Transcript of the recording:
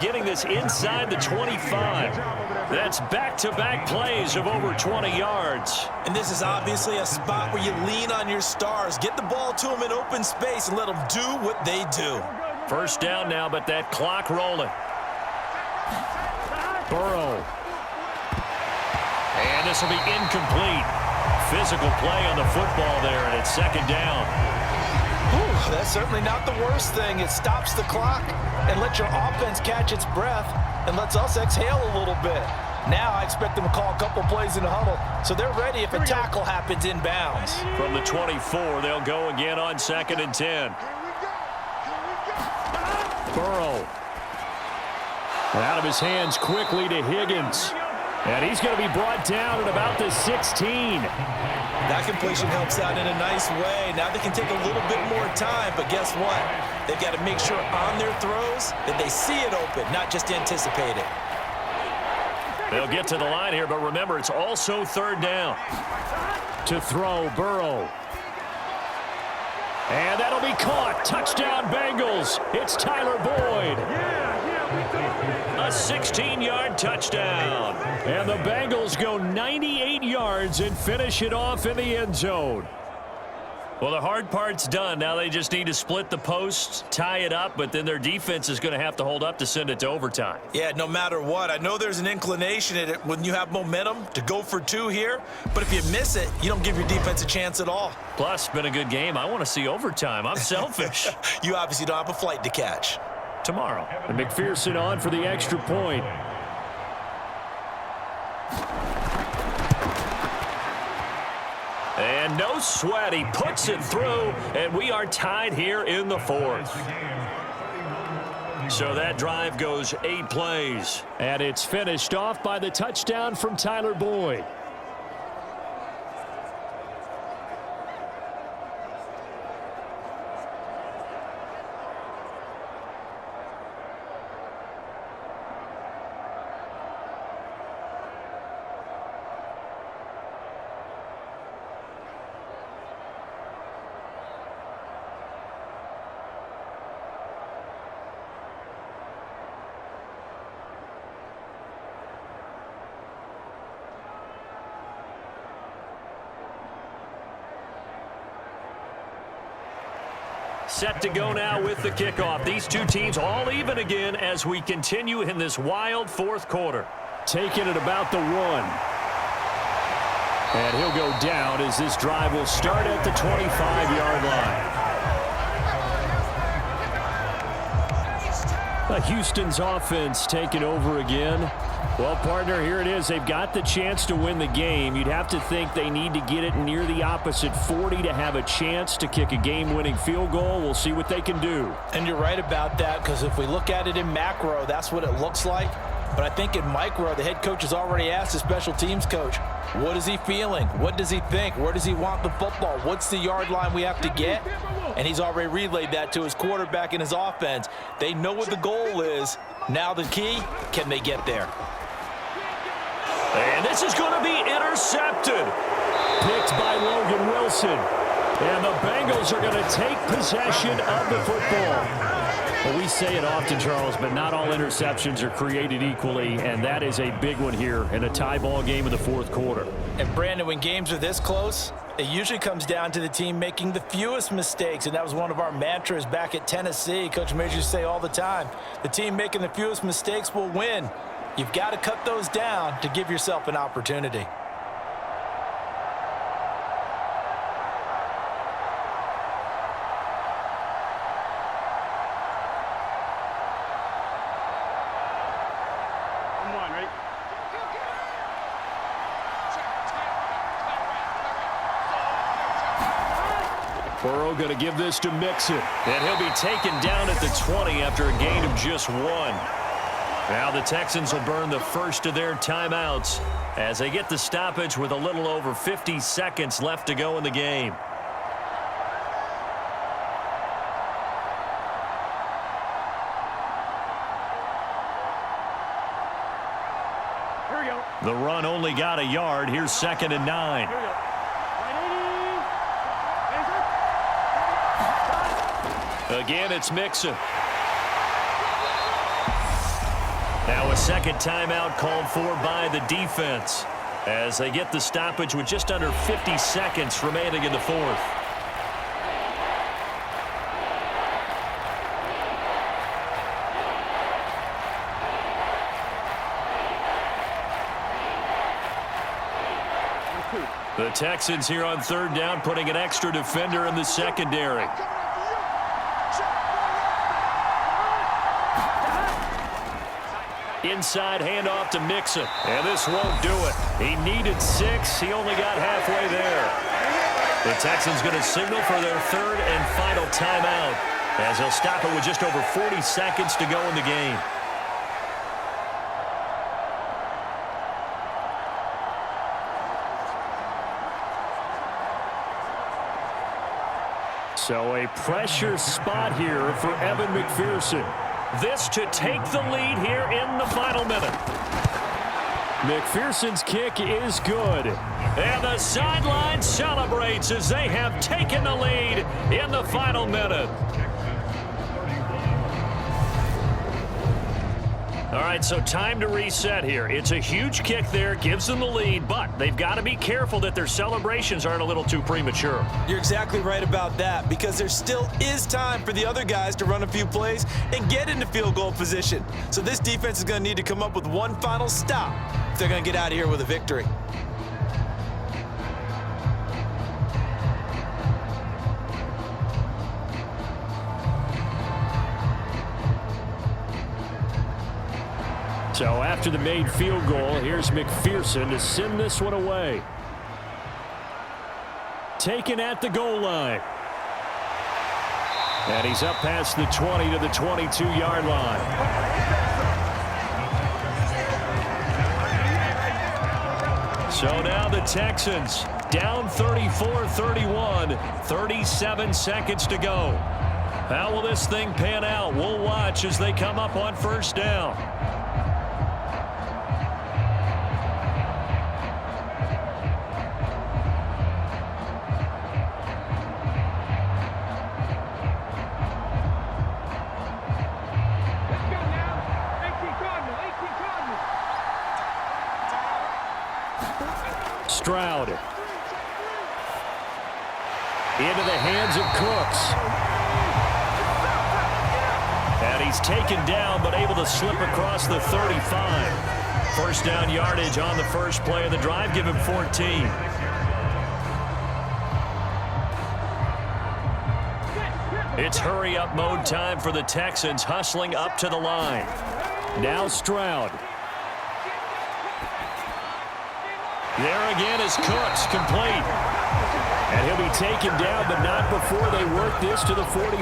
Getting this inside the 25. That's back-to-back plays of over 20 yards. And this is obviously a spot where you lean on your stars. Get the ball to them in open space and let them do what they do. First down now, but that clock rolling. Burrow. And this will be incomplete. Physical play on the football there, and it's second down. Whew, that's certainly not the worst thing. It stops the clock and lets your offense catch its breath and lets us exhale a little bit. Now I expect them to call a couple plays in the huddle, so they're ready if a tackle happens inbounds. From the 24, they'll go again on 2nd and 10. Burrow. Out of his hands quickly to Higgins. And he's going to be brought down at about the 16. That completion helps out in a nice way. Now they can take a little bit more time, but guess what? They've got to make sure on their throws that they see it open, not just anticipate it. They'll get to the line here, but remember, it's also 3rd down. To throw, Burrow. And that'll be caught. Touchdown, Bengals. It's Tyler Boyd. A 16-yard touchdown. And the Bengals go 98 yards and finish it off in the end zone. Well, the hard part's done. Now they just need to split the posts, tie it up, but then their defense is going to have to hold up to send it to overtime. Yeah, no matter what. I know there's an inclination in it when you have momentum to go for 2 here, but if you miss it, you don't give your defense a chance at all. Plus, been a good game. I want to see overtime. I'm selfish. You obviously don't have a flight to catch. Tomorrow. And McPherson on for the extra point. And no sweat. He puts it through, and we are tied here in the 4th. So that drive goes 8 plays. And it's finished off by the touchdown from Tyler Boyd. Set to go now with the kickoff. These two teams all even again as we continue in this wild 4th quarter. Taking it about the 1. And he'll go down as this drive will start at the 25-yard line. Houston's offense taking over again. Well, partner, here it is. They've got the chance to win the game. You'd have to think they need to get it near the opposite 40 to have a chance to kick a game-winning field goal. We'll see what they can do. And you're right about that, because if we look at it in macro, that's what it looks like. But I think in micro, the head coach has already asked the special teams coach, what is he feeling? What does he think? Where does he want the football? What's the yard line we have to get? And he's already relayed that to his quarterback and his offense. They know what the goal is. Now the key, can they get there? And this is going to be intercepted. Picked by Logan Wilson. And the Bengals are going to take possession of the football. Well, we say it often, Charles, but not all interceptions are created equally, and that is a big one here in a tie ball game in the 4th quarter. And, Brandon, when games are this close, it usually comes down to the team making the fewest mistakes, and that was one of our mantras back at Tennessee. Coach Majors used to say all the time, the team making the fewest mistakes will win. You've got to cut those down to give yourself an opportunity. Burrow going to give this to Mixon. And he'll be taken down at the 20 after a gain of just 1. Now the Texans will burn the first of their timeouts as they get the stoppage with a little over 50 seconds left to go in the game. Here we go. The run only got a yard. Here's 2nd and 9. Here we go. Again, it's Mixon. Second timeout called for by the defense as they get the stoppage with just under 50 seconds remaining in the fourth. The Texans here on third down putting an extra defender in the secondary. Inside handoff to Mixon. And this won't do it. He needed 6. He only got halfway there. The Texans going to signal for their third and final timeout as they'll stop it with just over 40 seconds to go in the game. So a pressure spot here for Evan McPherson. This to take the lead here in the final minute. McPherson's kick is good. And the sideline celebrates as they have taken the lead in the final minute. All right, so time to reset here. It's a huge kick there, gives them the lead, but they've got to be careful that their celebrations aren't a little too premature. You're exactly right about that, because there still is time for the other guys to run a few plays and get into field goal position. So this defense is going to need to come up with one final stop if they're going to get out of here with a victory. So after the made field goal, here's McPherson to send this one away. Taken at the goal line. And he's up past the 20 to the 22-yard line. So now the Texans down 34-31, 37 seconds to go. How will this thing pan out? We'll watch as they come up on first down. Stroud. Into the hands of Cooks. And he's taken down, but able to slip across the 35. First down yardage on the first play of the drive. Give him 14. It's hurry-up mode time for the Texans, hustling up to the line. Now Stroud. There again is Cooks, complete. And he'll be taken down, but not before they work this to the 45.